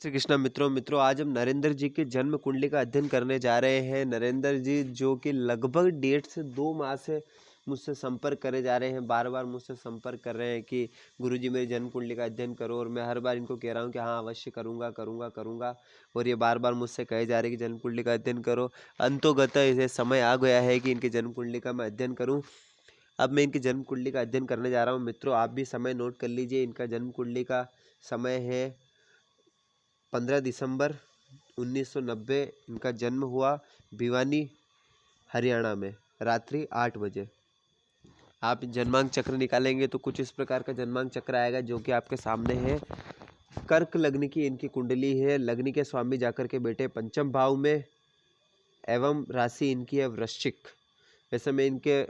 श्री कृष्णा मित्रों आज हम नरेंद्र जी की जन्म कुंडली का अध्ययन करने जा रहे हैं। नरेंद्र जी जो कि लगभग 1.5 से 2 माह से मुझसे संपर्क करे जा रहे हैं, बार बार मुझसे संपर्क कर रहे हैं कि गुरुजी मेरी जन्म कुंडली का अध्ययन करो। और मैं हर बार इनको कह रहा हूँ कि हाँ अवश्य करूँगा करूँगा करूँगा, और ये बार बार मुझसे कहे जा रहे हैं कि जन्म कुंडली का अध्ययन करो। अंतोगत इसे समय आ गया है कि इनकी जन्म कुंडली का मैं अध्ययन करूँ। अब मैं इनकी जन्म कुंडली का अध्ययन करने जा रहा हूँ। मित्रों आप भी समय नोट कर लीजिए। इनका जन्म कुंडली का समय है 15 दिसंबर 1990। इनका जन्म हुआ भिवानी हरियाणा में रात्रि 8 बजे। आप जन्मांक चक्र निकालेंगे तो कुछ इस प्रकार का जन्मांक चक्र आएगा जो कि आपके सामने है। कर्क लग्न की इनकी कुंडली है। लग्न के स्वामी जाकर के बैठे पंचम भाव में एवं राशि इनकी है वृश्चिक। वैसे मैं इनके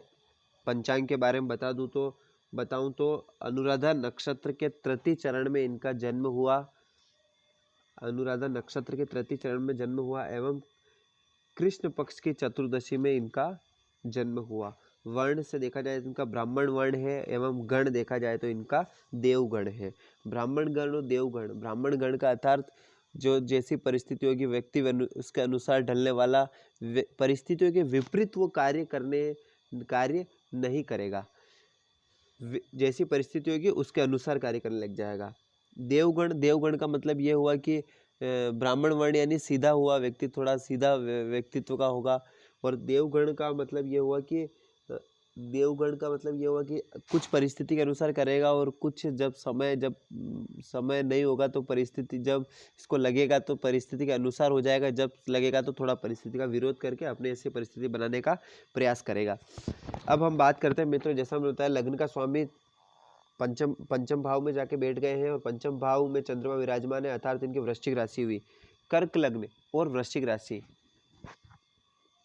पंचांग के बारे में बताऊं तो अनुराधा नक्षत्र के तृतीय चरण में इनका जन्म हुआ। अनुराधा नक्षत्र के तृतीय चरण में जन्म हुआ एवं कृष्ण पक्ष की चतुर्दशी में इनका जन्म हुआ। वर्ण से देखा जाए तो इनका ब्राह्मण वर्ण है एवं गण देखा जाए तो इनका देवगण है। ब्राह्मण गण और देवगण, ब्राह्मण गण का अर्थात जो जैसी परिस्थितियों की व्यक्ति उसके अनुसार ढलने वाला, परिस्थितियों के विपरीत वो कार्य नहीं करेगा। जैसी परिस्थिति होगी उसके अनुसार कार्य करने लग जाएगा। देवगण का मतलब ये हुआ कि ब्राह्मण वर्ण यानी सीधा हुआ व्यक्ति, थोड़ा सीधा व्यक्तित्व का होगा। और देवगण का मतलब ये हुआ कि कुछ परिस्थिति के अनुसार करेगा, और कुछ जब समय नहीं होगा तो परिस्थिति, जब इसको लगेगा तो परिस्थिति के अनुसार हो जाएगा, जब लगेगा तो थोड़ा परिस्थिति का विरोध करके अपने ऐसी परिस्थिति बनाने का प्रयास करेगा। अब हम बात करते हैं मित्रों, जैसा हमने बताया लग्न का स्वामी पंचम भाव में जाके बैठ गए हैं और पंचम भाव में चंद्रमा विराजमान है, अर्थात इनकी वृश्चिक राशि हुई। कर्क लग्न और वृश्चिक राशि,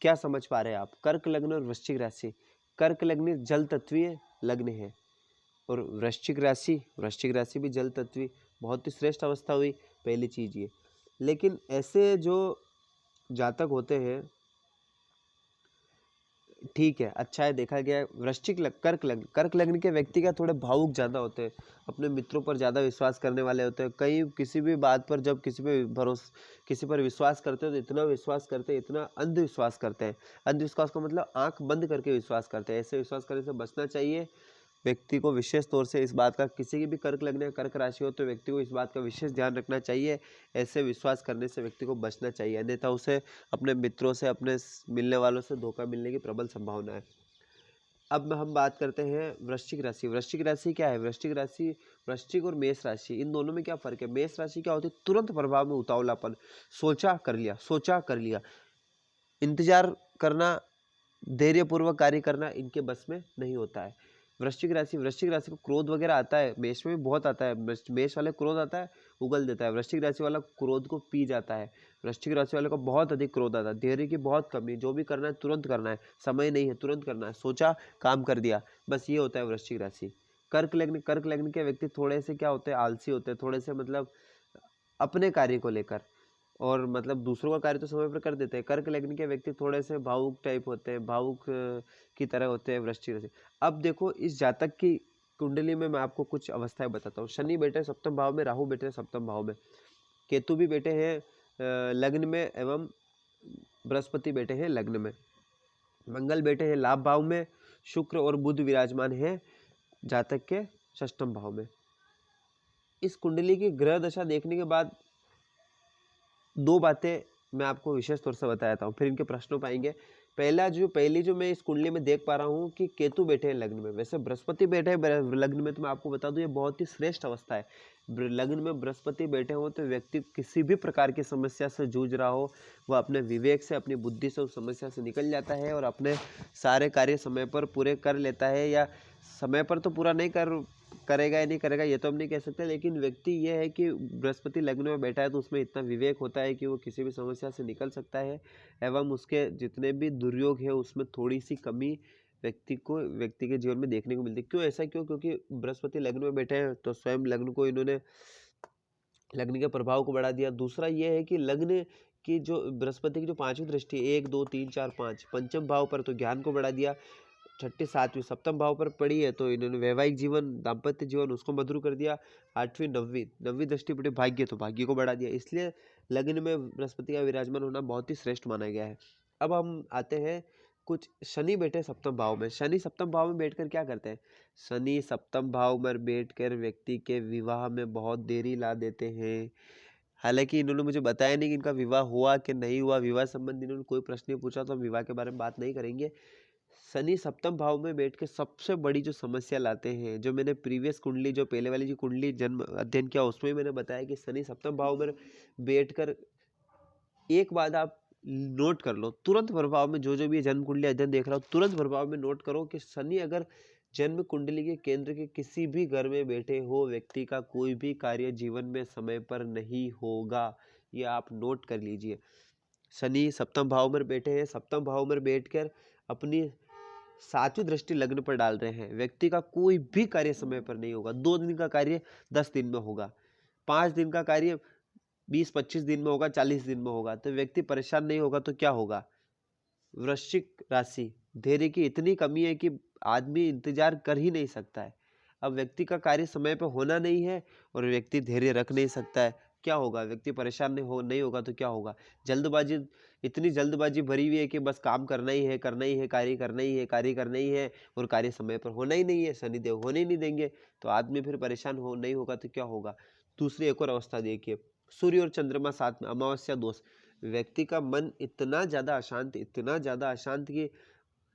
क्या समझ पा रहे हैं आप? कर्क लग्न और वृश्चिक राशि। कर्क लग्न जल तत्वीय लग्न है और वृश्चिक राशि भी जल तत्वीय, बहुत ही श्रेष्ठ अवस्था हुई। पहली चीज ये, लेकिन ऐसे जो जातक होते हैं, ठीक है, अच्छा है, देखा गया कर्क लग्न के व्यक्ति का थोड़े भावुक ज़्यादा होते हैं, अपने मित्रों पर ज़्यादा विश्वास करने वाले होते हैं। कई किसी भी बात पर जब किसी पर विश्वास करते हैं तो इतना विश्वास करते हैं, इतना अंधविश्वास करते हैं। अंधविश्वास का मतलब आंख बंद करके विश्वास करते हैं। ऐसे विश्वास करने से बचना चाहिए व्यक्ति को। विशेष तौर से इस बात का, किसी की भी कर्क लग्न या कर्क राशि हो तो व्यक्ति को इस बात का विशेष ध्यान रखना चाहिए। ऐसे विश्वास करने से व्यक्ति को बचना चाहिए, अन्यथा उसे अपने मित्रों से, अपने मिलने वालों से धोखा मिलने की प्रबल संभावना है। अब हम बात करते हैं वृश्चिक राशि। वृश्चिक राशि क्या है? वृश्चिक और मेष राशि, इन दोनों में क्या फर्क है? मेष राशि क्या होती है? तुरंत प्रभाव में उतावलापन, सोचा कर लिया, इंतजार करना, धैर्यपूर्वक कार्य करना इनके बस में नहीं होता है। वृश्चिक राशि को क्रोध वगैरह आता है, मेष में भी बहुत आता है। मेष वाले क्रोध आता है, उगल देता है। वृश्चिक राशि वाला क्रोध को पी जाता है। वृश्चिक राशि वाले को बहुत अधिक क्रोध आता है, धैर्य की बहुत कमी, जो भी करना है तुरंत करना है, समय नहीं है, तुरंत करना है, सोचा काम कर दिया, बस ये होता है वृश्चिक राशि। कर्क लग्न के व्यक्ति थोड़े से क्या होते हैं, आलसी होते हैं, थोड़े से मतलब अपने कार्य को लेकर, और मतलब दूसरों का कार्य तो समय पर कर देते हैं। कर्क लग्न के व्यक्ति थोड़े से भावुक टाइप होते हैं, भावुक की तरह होते हैं वृश्चिक राशि। अब देखो इस जातक की कुंडली में मैं आपको कुछ अवस्थाएं बताता हूँ। शनि बैठे सप्तम भाव में, राहु बैठे सप्तम भाव में, केतु भी बैठे हैं लग्न में, एवं बृहस्पति बैठे हैं लग्न में, मंगल बैठे हैं लाभ भाव में, शुक्र और बुध विराजमान है जातक के षष्ठम भाव में। इस कुंडली की ग्रह दशा देखने के बाद दो बातें मैं आपको विशेष तौर से बताता हूँ, फिर इनके प्रश्नों पाएंगे। पहली जो मैं इस कुंडली में देख पा रहा हूँ कि केतु बैठे हैं लग्न में। वैसे बृहस्पति बैठे हैं लग्न में तो मैं आपको बता दूं ये बहुत ही श्रेष्ठ अवस्था है। लग्न में बृहस्पति बैठे हो तो व्यक्ति किसी भी प्रकार की समस्या से जूझ रहा हो, वह अपने विवेक से, अपनी बुद्धि से उस समस्या से निकल जाता है और अपने सारे कार्य समय पर पूरे कर लेता है। या समय पर तो पूरा नहीं करेगा या नहीं करेगा ये तो हम नहीं कह सकते, लेकिन व्यक्ति ये है कि बृहस्पति लग्न में बैठा है तो उसमें इतना विवेक होता है कि वो किसी भी समस्या से निकल सकता है, एवं उसके जितने भी दुर्योग है उसमें थोड़ी सी कमी व्यक्ति के जीवन में देखने को मिलती है। क्यों ऐसा? क्योंकि बृहस्पति लग्न में बैठे हैं तो स्वयं लग्न के प्रभाव को बढ़ा दिया। दूसरा ये है कि लग्न की जो बृहस्पति की जो 5वीं दृष्टि 1 2 3 4 5 पंचम भाव पर, तो ज्ञान को बढ़ा दिया। छठी सातवीं सप्तम भाव पर पड़ी है, तो इन्होंने वैवाहिक जीवन, दाम्पत्य जीवन उसको मधुर कर दिया। आठवीं नवीं नवीं दृष्टि पड़ी भाग्य, तो भाग्य को बढ़ा दिया। इसलिए लग्न में बृहस्पति का विराजमान होना बहुत ही श्रेष्ठ माना गया है। अब हम आते हैं कुछ शनि बैठे सप्तम भाव में। शनि सप्तम भाव में बैठकर क्या करते हैं? शनि सप्तम भाव में बैठकर व्यक्ति के विवाह में बहुत देरी ला देते हैं। हालांकि इन्होंने मुझे बताया नहीं कि इनका विवाह हुआ कि नहीं हुआ, विवाह संबंधी इन्होंने कोई प्रश्न नहीं पूछा, तो हम विवाह के बारे में बात नहीं करेंगे। शनि सप्तम भाव में बैठ के सबसे बड़ी जो समस्या लाते हैं, जो मैंने प्रीवियस कुंडली, जो पहले वाली जो कुंडली जन्म अध्ययन किया, उसमें मैंने बताया कि शनि सप्तम भाव में बैठकर एक बात आप नोट कर लो, तुरंत प्रभाव में जो जो भी जन्म कुंडली अध्ययन देख रहा हो, तुरंत प्रभाव में नोट करो कि शनि अगर जन्म कुंडली के केंद्र के किसी भी घर में बैठे हो, व्यक्ति का कोई भी कार्य जीवन में समय पर नहीं होगा। ये आप नोट कर लीजिए। शनि सप्तम भाव में बैठे हैं, सप्तम भाव में बैठकर अपनी सातवीं दृष्टि लग्न पर डाल रहे हैं। व्यक्ति का कोई भी कार्य समय पर नहीं होगा। 2 दिन का कार्य 10 दिन में होगा, 5 दिन का कार्य 20-25 दिन में होगा, 40 दिन में होगा। तो व्यक्ति परेशान नहीं होगा तो क्या होगा? वृश्चिक राशि, धैर्य की इतनी कमी है कि आदमी इंतजार कर ही नहीं सकता है। अब व्यक्ति का कार्य समय पर होना नहीं है और व्यक्ति धैर्य रख नहीं सकता है, क्या होगा? व्यक्ति परेशान नहीं होगा तो क्या होगा? जल्दबाजी, इतनी जल्दबाजी भरी हुई है कि बस काम करना ही है, करना ही है, कार्य करना ही है, कार्य करना ही है, और कार्य समय पर होना ही नहीं है, शनिदेव होने ही नहीं देंगे, तो आदमी फिर परेशान नहीं होगा तो क्या होगा? दूसरी एक और अवस्था देखिए, सूर्य और चंद्रमा साथ में, अमावस्या दोष। व्यक्ति का मन इतना ज्यादा अशांत, इतना ज्यादा अशांत कि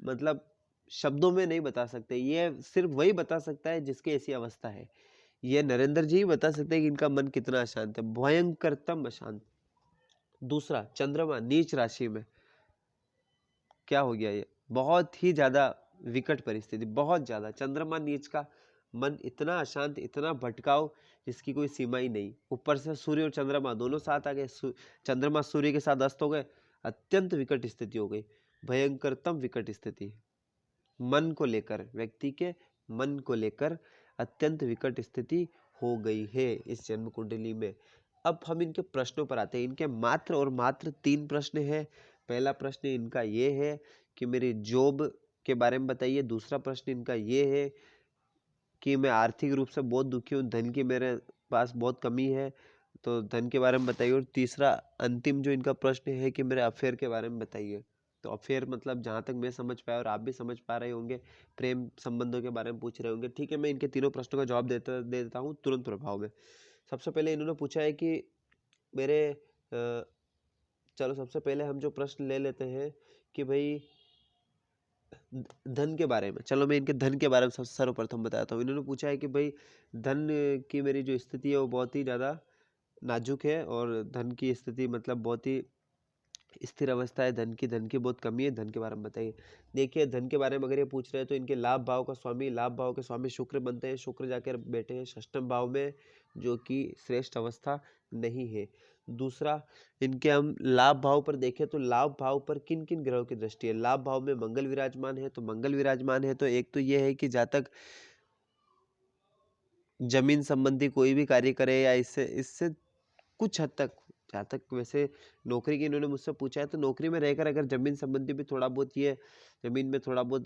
मतलब शब्दों में नहीं बता सकते। ये सिर्फ वही बता सकता है जिसकी ऐसी अवस्था है। ये नरेंद्र जी ही बता सकते हैं कि इनका मन कितना अशांत है, भयंकरतम अशांत। दूसरा, चंद्रमा नीच राशि में, क्या हो गया? ये बहुत ही ज्यादा विकट परिस्थिति, बहुत ज्यादा। चंद्रमा नीच का मन इतना अशांत, इतना भटकाव जिसकी कोई सीमा ही नहीं। ऊपर से सूर्य और चंद्रमा दोनों साथ आ गए, चंद्रमा सूर्य के साथ अस्त हो गए, अत्यंत विकट स्थिति हो गई, भयंकरतम विकट स्थिति। मन को लेकर, व्यक्ति के मन को लेकर अत्यंत विकट स्थिति हो गई है इस जन्म कुंडली में। अब हम इनके प्रश्नों पर आते हैं। इनके मात्र और मात्र 3 प्रश्न हैं। पहला प्रश्न इनका ये है कि मेरी जॉब के बारे में बताइए। दूसरा प्रश्न इनका ये है कि मैं आर्थिक रूप से बहुत दुखी हूँ, धन की मेरे पास बहुत कमी है, तो धन के बारे में बताइए। और तीसरा अंतिम जो इनका प्रश्न है कि मेरे अफेयर के बारे में बताइए। तो अफेयर मतलब जहाँ तक मैं समझ पाया और आप भी समझ पा रहे होंगे, प्रेम संबंधों के बारे में पूछ रहे होंगे। ठीक है, मैं इनके तीनों प्रश्नों का जवाब दे देता हूँ तुरंत प्रभाव में। सबसे पहले इन्होंने पूछा है कि मेरे चलो सबसे पहले हम जो प्रश्न ले लेते हैं कि भाई धन के बारे में। चलो मैं इनके धन के बारे में सर्वप्रथम बताता हूँ। इन्होंने पूछा है कि भाई धन की मेरी जो स्थिति है वो बहुत ही ज़्यादा नाजुक है, और धन की स्थिति मतलब बहुत ही स्थिर अवस्था है, धन की बहुत कमी है, धन के बारे में बताइए। देखिए, धन के बारे में अगर ये पूछ रहे हैं तो इनके लाभ भाव का स्वामी, लाभ भाव के स्वामी शुक्र बनते हैं। शुक्र जाकर बैठे हैं षष्ठम भाव में, जो कि श्रेष्ठ अवस्था नहीं है। दूसरा, इनके हम लाभ भाव पर देखें तो लाभ भाव पर किन किन ग्रहों की दृष्टि है? लाभ भाव में मंगल विराजमान है, तो मंगल विराजमान है तो एक तो ये है कि जहाँ तक जमीन संबंधी कोई भी कार्य करे या इससे इससे कुछ हद तक, जहाँ तक वैसे नौकरी की इन्होंने मुझसे पूछा है, तो नौकरी में रहकर अगर जमीन संबंधी भी थोड़ा बहुत, ये जमीन में थोड़ा बहुत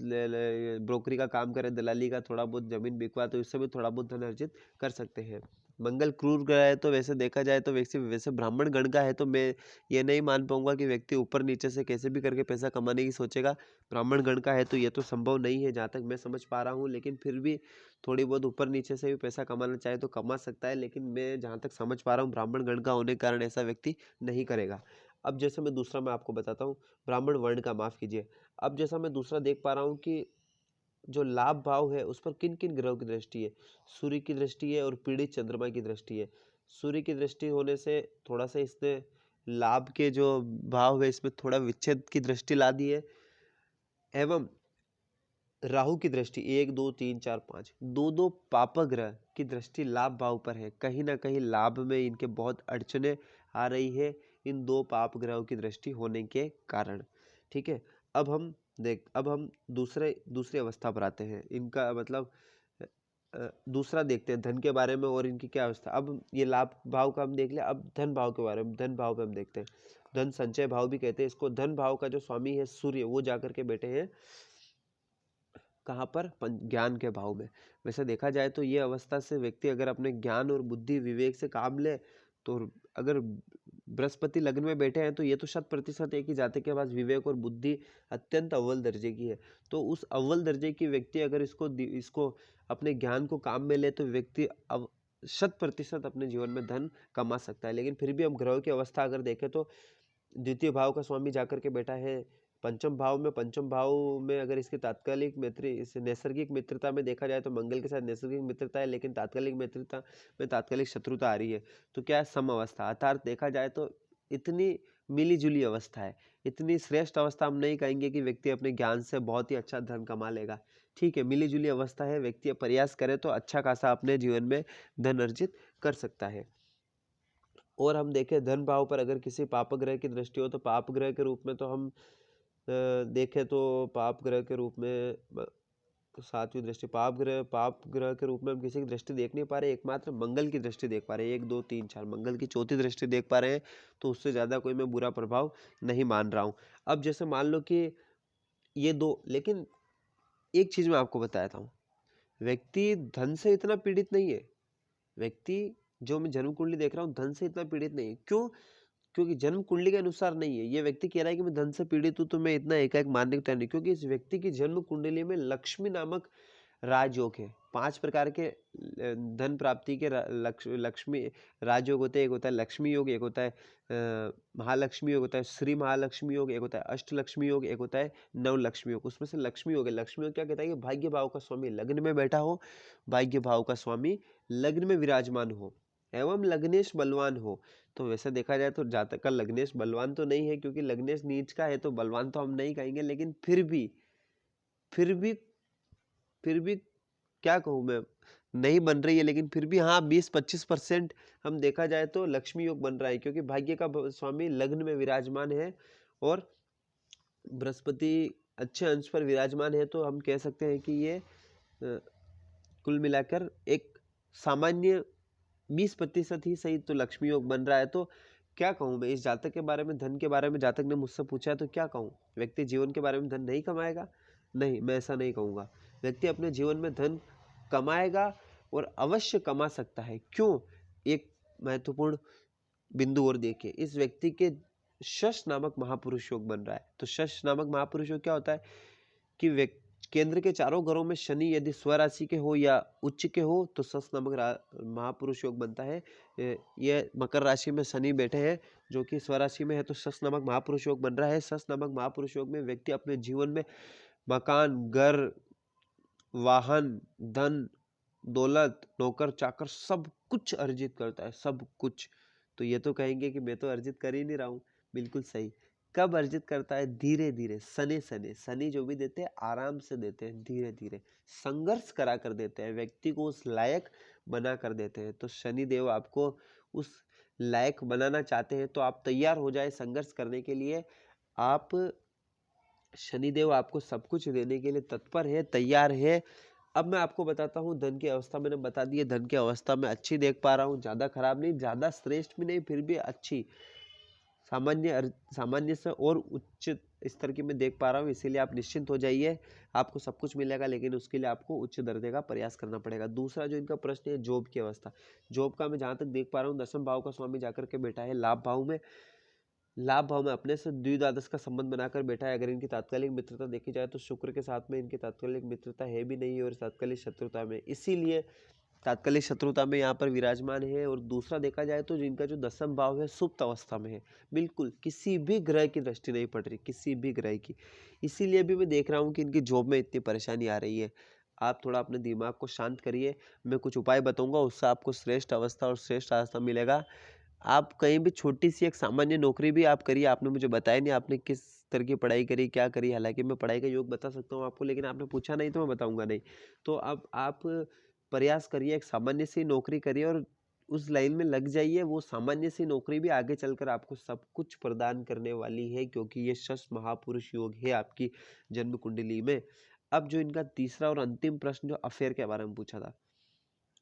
ब्रोकरी का काम करे, दलाली का, थोड़ा बहुत जमीन बिकवा, तो इससे भी थोड़ा बहुत धन अर्जित कर सकते हैं। मंगल क्रूर ग्रह है, तो वैसे देखा जाए तो वैसे वैसे ब्राह्मण गण का है, तो मैं ये नहीं मान पाऊंगा कि व्यक्ति ऊपर नीचे से कैसे भी करके पैसा कमाने की सोचेगा। ब्राह्मण गण का है तो ये तो संभव नहीं है जहाँ तक मैं समझ पा रहा हूँ, लेकिन फिर भी थोड़ी बहुत ऊपर नीचे से भी पैसा कमाना चाहे तो कमा सकता है। लेकिन मैं जहाँ तक समझ पा रहा हूँ, ब्राह्मण गण का होने के कारण ऐसा व्यक्ति नहीं करेगा। अब जैसे मैं दूसरा मैं आपको बताता हूँ, ब्राह्मण वर्ण का, माफ कीजिए। अब जैसा मैं दूसरा देख पा रहा हूँ कि जो लाभ भाव है उस पर किन किन ग्रहों की दृष्टि है? सूर्य की दृष्टि है और पीड़ित चंद्रमा की दृष्टि है। सूर्य की दृष्टि होने से थोड़ा सा इसने लाभ के जो भाव है इसमें थोड़ा विच्छेद की दृष्टि ला दी है। एवं राहु की दृष्टि 1 2 3 4 5 दो पाप ग्रह की दृष्टि लाभ भाव पर है। कहीं ना कहीं लाभ में इनके बहुत अड़चने आ रही है इन 2 पाप ग्रहों की दृष्टि होने के कारण। ठीक है, अब हम दूसरी अवस्था पर आते हैं। इनका मतलब दूसरा देखते हैं धन के बारे में और इनकी क्या अवस्था। अब ये लाभ भाव का हम देख लिया, अब धन भाव के बारे में, धन भाव पे हम देखते हैं। धन संचय भाव भी कहते हैं इसको। धन भाव का जो स्वामी है सूर्य, वो जाकर के बैठे हैं कहाँ पर, ज्ञान के भाव में। वैसे देखा जाए तो ये अवस्था से व्यक्ति अगर अपने ज्ञान और बुद्धि विवेक से काम ले, तो अगर बृहस्पति लग्न में बैठे हैं तो ये तो 100% एक ही जातक के पास विवेक और बुद्धि अत्यंत अव्वल दर्जे की है। तो उस अव्वल दर्जे की व्यक्ति अगर इसको अपने ज्ञान को काम में ले तो व्यक्ति अब 100% अपने जीवन में धन कमा सकता है। लेकिन फिर भी हम ग्रहों की अवस्था अगर देखें तो द्वितीय भाव का स्वामी जाकर के बैठा है पंचम भाव में। पंचम भाव में अगर इसकी तात्कालिक मैत्री, इस नैसर्गिक मित्रता में देखा जाए तो मंगल के साथ नैसर्गिक मित्रता है, लेकिन तात्कालिक मित्रता में तात्कालिक शत्रुता आ रही है। तो क्या है, सम अवस्था, अर्थात देखा जाए तो इतनी मिली जुली अवस्था है। इतनी श्रेष्ठ अवस्था हम नहीं कहेंगे कि व्यक्ति अपने ज्ञान से बहुत ही अच्छा धन कमा लेगा। ठीक है, मिली जुली अवस्था है, व्यक्ति प्रयास करे तो अच्छा खासा अपने जीवन में धन अर्जित कर सकता है। और हम देखें धन भाव पर अगर किसी पाप ग्रह की दृष्टि हो तो पाप ग्रह के रूप में तो हम देखें तो पाप ग्रह के रूप में तो 7वीं दृष्टि पाप ग्रह के रूप में हम किसी की दृष्टि देख नहीं पा रहे, एकमात्र मंगल की दृष्टि देख पा रहे हैं। 1 2 3 4 मंगल की चौथी दृष्टि देख पा रहे हैं, तो उससे ज़्यादा कोई मैं बुरा प्रभाव नहीं मान रहा हूँ। अब जैसे मान लो कि ये दो, लेकिन एक चीज़ मैं आपको बताता हूँ, व्यक्ति धन से इतना पीड़ित नहीं है। व्यक्ति जो मैं जन्म कुंडली देख रहा हूँ धन से इतना पीड़ित नहीं है। क्यों? क्योंकि जन्म कुंडली के अनुसार नहीं है। ये व्यक्ति कह रहा है कि मैं धन से पीड़ित हूँ तो मैं इतना एकाएक मानने को तैयार नहीं, क्योंकि इस व्यक्ति की जन्म कुंडली में लक्ष्मी नामक राजयोग है। 5 प्रकार के धन प्राप्ति के लक्ष्मी राजयोग होते हैं। एक होता है लक्ष्मी योग, एक होता है महालक्ष्मी योग, होता है श्री महालक्ष्मी योग, एक होता है अष्टलक्ष्मी योग, एक होता है नवलक्ष्मी योग। उसमें से लक्ष्मी योग है। लक्ष्मी योग क्या कहता है कि भाग्य भाव का स्वामी लग्न में बैठा हो, भाग्य भाव का स्वामी लग्न में विराजमान हो एवं लग्नेश बलवान हो। तो वैसे देखा जाए तो जातक का लग्नेश बलवान तो नहीं है, क्योंकि लग्नेश नीच का है तो बलवान तो हम नहीं कहेंगे, लेकिन फिर भी क्या कहूँ मैं, नहीं बन रही है, लेकिन फिर भी हाँ 20-25% हम देखा जाए तो लक्ष्मी योग बन रहा है, क्योंकि भाग्य का स्वामी लग्न में विराजमान है और बृहस्पति अच्छे अंश पर विराजमान है। तो हम कह सकते हैं कि ये कुल मिलाकर एक सामान्य 20% ही सही तो लक्ष्मी योग बन रहा है। तो क्या कहूँ मैं इस जातक के बारे में, धन के बारे में जातक ने मुझसे पूछा है तो क्या कहूँ, व्यक्ति जीवन के बारे में धन नहीं कमाएगा? नहीं, मैं ऐसा नहीं कहूँगा। व्यक्ति अपने जीवन में धन कमाएगा और अवश्य कमा सकता है। क्यों? एक महत्वपूर्ण बिंदु और देखिए, इस व्यक्ति के शश नामक महापुरुष योग बन रहा है। तो शश नामक महापुरुष योग क्या होता है कि केंद्र के चारों घरों में शनि यदि स्वराशि के हो या उच्च के हो तो शश नामक महापुरुष योग बनता है। यह मकर राशि में शनि बैठे हैं जो कि स्वराशि में है, तो शश नामक महापुरुष योग बन रहा है। शश नामक महापुरुष योग में व्यक्ति अपने जीवन में मकान, घर, वाहन, धन, दौलत, नौकर चाकर सब कुछ अर्जित करता है, सब कुछ। तो ये तो कहेंगे कि मैं तो अर्जित कर ही नहीं रहा हूँ। बिल्कुल सही। कब अर्जित करता है? धीरे धीरे, सने सने। शनि जो भी देते हैं आराम से देते हैं, धीरे धीरे संघर्ष करा कर देते हैं, व्यक्ति को उस लायक बना कर देते हैं। तो शनि देव आपको उस लायक बनाना चाहते हैं तो आप तैयार हो जाए संघर्ष करने के लिए। आप शनिदेव आपको सब कुछ देने के लिए तत्पर है, तैयार है। अब मैं आपको बताता हूँ धन की अवस्था मैंने बता दी है। धन की अवस्था में अच्छी देख पा रहा हूँ, ज़्यादा खराब नहीं, ज़्यादा श्रेष्ठ भी नहीं, फिर भी अच्छी, सामान्य से और उच्च स्तर की मैं देख पा रहा हूँ। इसीलिए आप निश्चिंत हो जाइए, आपको सब कुछ मिलेगा, लेकिन उसके लिए आपको उच्च दर्जे का प्रयास करना पड़ेगा। दूसरा जो इनका प्रश्न है जॉब की अवस्था, जॉब का मैं जहाँ तक देख पा रहा हूँ 10वें भाव का स्वामी जाकर के बैठा है लाभ भाव में। लाभ भाव में अपने से द्विद्वादश का संबंध बनाकर बैठा है। अगर इनकी तात्कालिक मित्रता देखी जाए तो शुक्र के साथ में इनकी तात्कालिक मित्रता है भी नहीं और तात्कालिक शत्रुता में, इसीलिए तात्कालिक शत्रुता में यहाँ पर विराजमान है। और दूसरा देखा जाए तो जिनका जो 10वां भाव है सुप्त अवस्था में है, बिल्कुल किसी भी ग्रह की दृष्टि नहीं पड़ रही, किसी भी ग्रह की। इसीलिए भी मैं देख रहा हूँ कि इनकी जॉब में इतनी परेशानी आ रही है। आप थोड़ा अपने दिमाग को शांत करिए, मैं कुछ उपाय बताऊंगा, उससे आपको श्रेष्ठ अवस्था और श्रेष्ठ आस्था मिलेगा। आप कहीं भी छोटी सी एक सामान्य नौकरी भी आप करिए। आपने मुझे बताया नहीं आपने किस तरह की पढ़ाई करी, क्या करी। हालांकि मैं पढ़ाई का योग बता सकता हूँ आपको, लेकिन आपने पूछा नहीं तो मैं बताऊंगा नहीं। तो अब आप प्रयास करिए, एक सामान्य सी नौकरी करिए और उस लाइन में लग जाइए। वो सामान्य सी नौकरी भी आगे चलकर आपको सब कुछ प्रदान करने वाली है, क्योंकि ये शश महापुरुष योग है आपकी जन्म कुंडली में। अब जो इनका तीसरा और अंतिम प्रश्न जो अफेयर के बारे में पूछा था,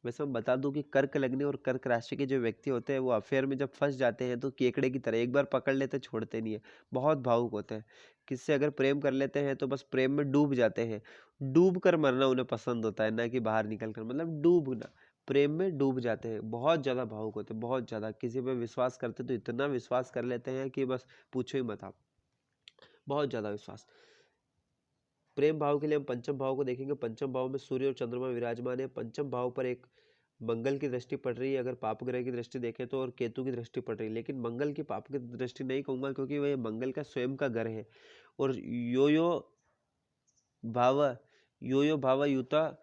वैसे मैं बता दूं कि कर्क लग्न और कर्क राशि के जो व्यक्ति होते हैं वो अफेयर में जब फंस जाते हैं तो केकड़े की तरह एक बार पकड़ लेते छोड़ते नहीं है, बहुत भावुक होते हैं। किससे अगर प्रेम कर लेते हैं तो बस प्रेम में डूब जाते हैं, डूब कर मरना उन्हें पसंद होता है, ना कि बाहर निकल कर, मतलब डूबना, प्रेम में डूब जाते हैं, बहुत ज़्यादा भावुक होते हैं, बहुत ज़्यादा। किसी पे विश्वास करते तो इतना विश्वास कर लेते हैं कि बस पूछो ही मत आप, बहुत ज़्यादा विश्वास। प्रेम भाव के लिए हम पंचम भाव को देखेंगे। पंचम भाव में सूर्य और चंद्रमा विराजमान है। पंचम भाव पर एक मंगल की दृष्टि पड़ रही है, अगर पाप ग्रह की दृष्टि देखें तो, और केतु की दृष्टि पड़ रही है। लेकिन मंगल की पाप की दृष्टि नहीं कहूंगा क्योंकि वह मंगल का स्वयं का घर है। और भाव यो यो भाव युता,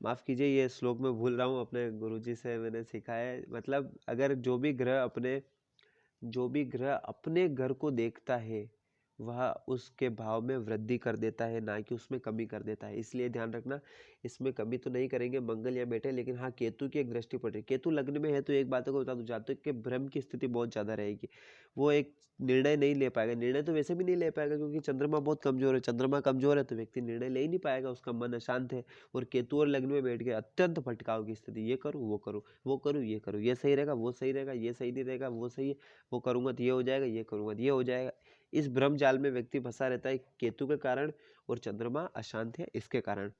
माफ कीजिए ये श्लोक मैं भूल रहा हूँ, अपने गुरुजी से मैंने सीखा है। मतलब अगर जो भी ग्रह अपने घर को देखता है वह उसके भाव में वृद्धि कर देता है, ना कि उसमें कमी कर देता है। इसलिए ध्यान रखना, इसमें कमी तो नहीं करेंगे मंगल या बेटे, लेकिन हाँ केतु की एक दृष्टि पड़ रही है। केतु लग्न में है तो एक बात को बता दूं, जातक के भ्रम की स्थिति बहुत ज्यादा रहेगी। वो एक निर्णय नहीं ले पाएगा, निर्णय तो वैसे भी नहीं ले पाएगा क्योंकि चंद्रमा बहुत कमजोर है। चंद्रमा कमजोर है तो व्यक्ति निर्णय ले ही नहीं पाएगा, उसका मन अशांत है। और केतु और लग्न में बैठ के अत्यंत भटकाव की स्थिति, ये करूँ वो करूँ, वो करूँ ये करूँ, ये सही रहेगा वो सही रहेगा, ये सही नहीं रहेगा वो सही है, वो करूंगा तो ये हो जाएगा, ये करूंगा तो ये हो जाएगा। इस भ्रम जाल में व्यक्ति फंसा रहता है केतु के कारण, और चंद्रमा अशांत है इसके कारण।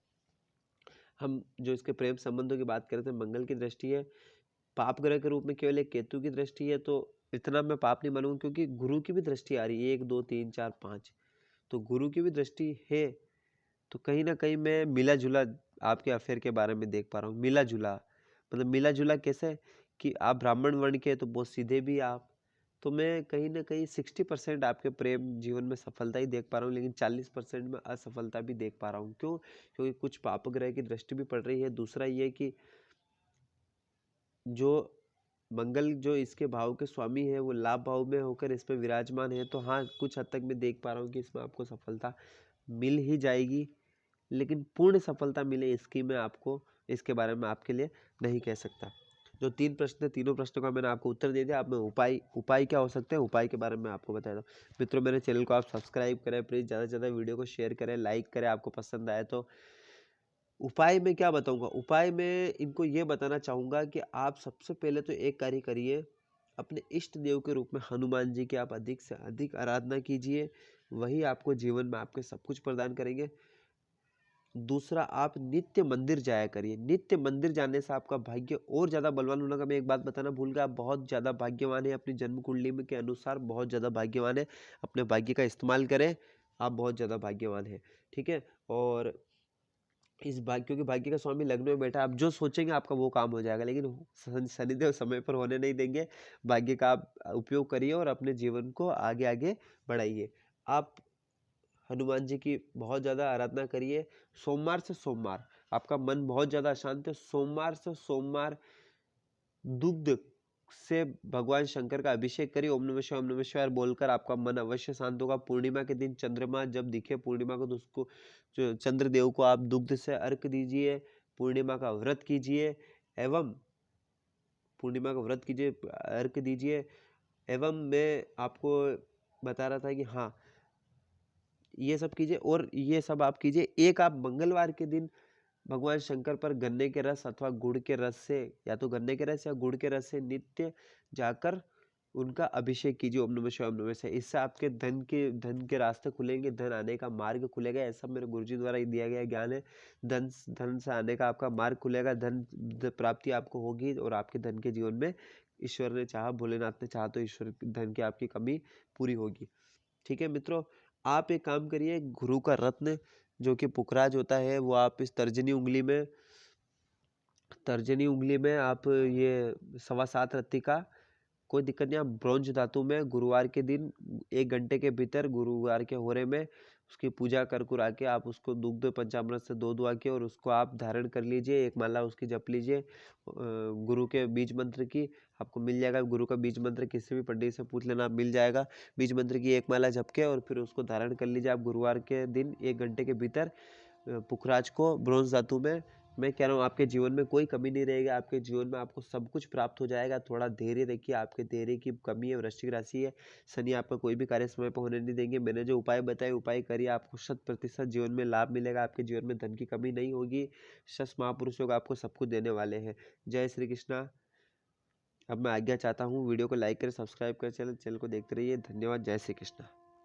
हम जो इसके प्रेम संबंधों की बात करते हैं, मंगल की दृष्टि है, पाप ग्रह के रूप में केवल एक केतु की दृष्टि है, तो इतना मैं पाप नहीं मानूंगा क्योंकि गुरु की भी दृष्टि आ रही है, 1 2 3 4 5, तो गुरु की भी दृष्टि है। तो कहीं ना कहीं मैं मिला जुला आपके अफेयर के बारे में देख पा रहा हूँ। मिला जुला मतलब मिला जुला कैसे, कि आप ब्राह्मण वर्ण के तो बहुत सीधे भी आप, तो मैं कहीं ना कहीं 60% आपके प्रेम जीवन में सफलता ही देख पा रहा हूँ, लेकिन 40% में असफलता भी देख पा रहा हूँ। क्यों? क्योंकि कुछ पाप ग्रह की दृष्टि भी पड़ रही है। दूसरा ये कि जो मंगल जो इसके भाव के स्वामी है वो लाभ भाव में होकर इस पे विराजमान है, तो हाँ कुछ हद तक मैं देख पा रहा हूँ कि इसमें आपको सफलता मिल ही जाएगी, लेकिन पूर्ण सफलता मिले इसकी मैं आपको, इसके बारे में आपके लिए नहीं कह सकता। जो 3 प्रश्न थे, तीनों प्रश्नों का मैंने आपको उत्तर दे दिया। अब मैं उपाय क्या हो सकते हैं, उपाय के बारे में आपको बता दूं। मित्रों मेरे चैनल को आप सब्सक्राइब करें, प्लीज़ ज़्यादा से ज़्यादा वीडियो को शेयर करें, लाइक करें, आपको पसंद आए तो। उपाय में क्या बताऊंगा, उपाय में इनको ये बताना चाहूँगा कि आप सबसे पहले तो एक कार्य करिए, अपने इष्ट देव के रूप में हनुमान जी की आप अधिक से अधिक आराधना कीजिए, वही आपको जीवन में आपके सब कुछ प्रदान करेंगे। दूसरा, आप नित्य मंदिर जाया करिए। नित्य मंदिर जाने से आपका भाग्य और ज़्यादा बलवान होने का। मैं एक बात बताना भूल गया, आप बहुत ज़्यादा भाग्यवान हैं, अपनी जन्म कुंडली में के अनुसार बहुत ज़्यादा भाग्यवान है। अपने भाग्य का इस्तेमाल करें, आप बहुत ज़्यादा भाग्यवान हैं, ठीक है। और इस भाग्य, क्योंकि भाग्य का स्वामी लग्न में बैठा, आप जो सोचेंगे आपका वो काम हो जाएगा, लेकिन शनिदेव समय पर होने नहीं देंगे। भाग्य का आप उपयोग करिए और अपने जीवन को आगे आगे बढ़ाइए। आप हनुमान जी की बहुत ज़्यादा आराधना करिए। सोमवार से सोमवार, आपका मन बहुत ज़्यादा अशांत है, सोमवार से सोमवार दुग्ध से भगवान शंकर का अभिषेक करिए। ओम नमः शिवाय, ओम नमः शिवाय बोलकर आपका मन अवश्य शांत होगा। पूर्णिमा के दिन चंद्रमा जब दिखे पूर्णिमा को, तो उसको चंद्रदेव को आप दुग्ध से अर्घ दीजिए। पूर्णिमा का व्रत कीजिए, एवं पूर्णिमा का व्रत कीजिए, अर्घ दीजिए। एवं मैं आपको बता रहा था कि हाँ ये सब कीजिए, और ये सब आप कीजिए। एक आप मंगलवार के दिन भगवान शंकर पर गन्ने के रस अथवा गुड़ के रस से, या तो गन्ने के रस या गुड़ के रस से नित्य जाकर उनका अभिषेक कीजिए। ओम नमः शिवाय, ओम नमः शिवाय। इससे आपके धन के रास्ते खुलेंगे, धन आने का मार्ग खुलेगा। ऐसा मेरे गुरुजी द्वारा दिया गया ज्ञान है। धन से आने का आपका मार्ग खुलेगा, धन प्राप्ति आपको होगी, और आपके धन के जीवन में ईश्वर ने चाहा, भोलेनाथ ने चाहा तो ईश्वर धन की आपकी कमी पूरी होगी, ठीक है मित्रों। आप एक काम करिए, गुरु का रत्न जो कि पुखराज होता है, वो आप इस तर्जनी उंगली में आप ये 7.25 रत्ती का, कोई दिक्कत नहीं, आप ब्रॉन्ज धातु में गुरुवार के दिन 1 घंटे के भीतर गुरुवार के होरे में उसकी पूजा कर कुरा के आप उसको दुग्ध पंचामृत से दो दुआ के, और उसको आप धारण कर लीजिए, एक माला उसकी जप लीजिए गुरु के बीज मंत्र की, आपको मिल जाएगा। गुरु का बीज मंत्र किसी भी पंडित से पूछ लेना, मिल जाएगा। बीज मंत्र की एक माला जप के और फिर उसको धारण कर लीजिए आप गुरुवार के दिन 1 घंटे के भीतर। पुखराज को ब्रॉन्ज धातु में मैं कह रहा हूँ आपके जीवन में कोई कमी नहीं रहेगी, आपके जीवन में आपको सब कुछ प्राप्त हो जाएगा। थोड़ा धैर्य रखिए, आपके धैर्य की कमी है, वृश्चिक राशि है। शनि आपका कोई भी कार्य समय पर होने नहीं देंगे। मैंने जो उपाय बताए, उपाय करिए, आपको 100% जीवन में लाभ मिलेगा। आपके जीवन में धन की कमी नहीं होगी। सस महापुरुष लोग आपको सब कुछ देने वाले हैं। जय श्री कृष्णा। अब मैं आज्ञा चाहता हूँ, वीडियो को लाइक करें, सब्सक्राइब करें, चैनल को देखते रहिए। धन्यवाद। जय श्री कृष्णा।